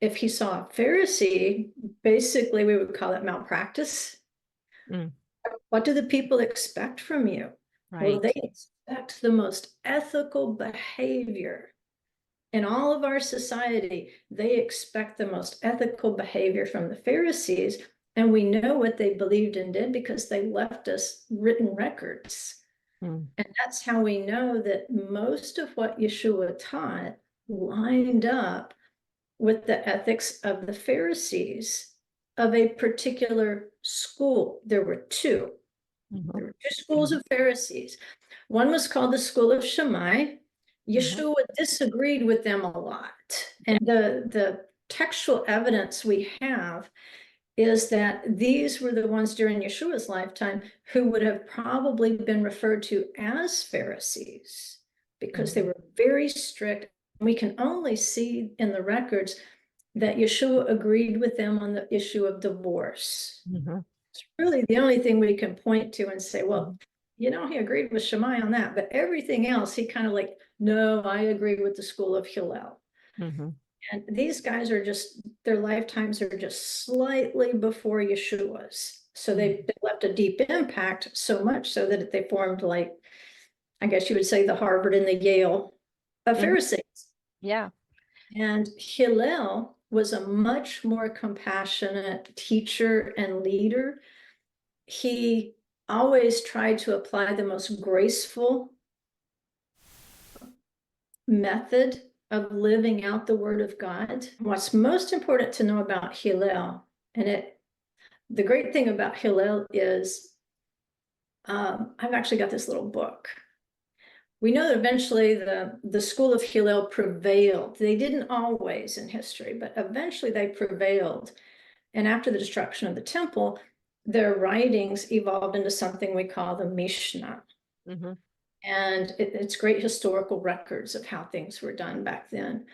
if he saw a Pharisee, basically we would call it malpractice. Mm. What do the people expect from you? Well, Right. they expect the most ethical behavior. In all of our society, they expect the most ethical behavior from the Pharisees. And we know what they believed and did because they left us written records. Mm. And that's how we know that most of what Yeshua taught lined up with the ethics of the Pharisees of a particular school. There were two. Mhm. There were two schools of Pharisees. One was called the school of Shammai. Yeshua disagreed with them a lot. And the textual evidence we have is that these were the ones during Yeshua's lifetime who would have probably been referred to as Pharisees because they were very strict. We can only see in the records that Yeshua agreed with them on the issue of divorce. It's really the only thing we can point to and say, well, he agreed with Shammai on that, but everything else, he kind of like, no, I agree with the school of Hillel. And these guys are just, their lifetimes are just slightly before Yeshua's. So they left a deep impact, so much so that they formed, like, I guess you would say, the Harvard and the Yale of Pharisees. Yeah. And Hillel was a much more compassionate teacher and leader. He always tried to apply the most graceful method of living out the word of God. What's most important to know about Hillel, the great thing about Hillel is, I've actually got this little book. We know that eventually the school of Hillel prevailed. They didn't always in history, but eventually they prevailed. And after the destruction of the temple, their writings evolved into something we call the Mishnah. And it's great historical records of how things were done back then.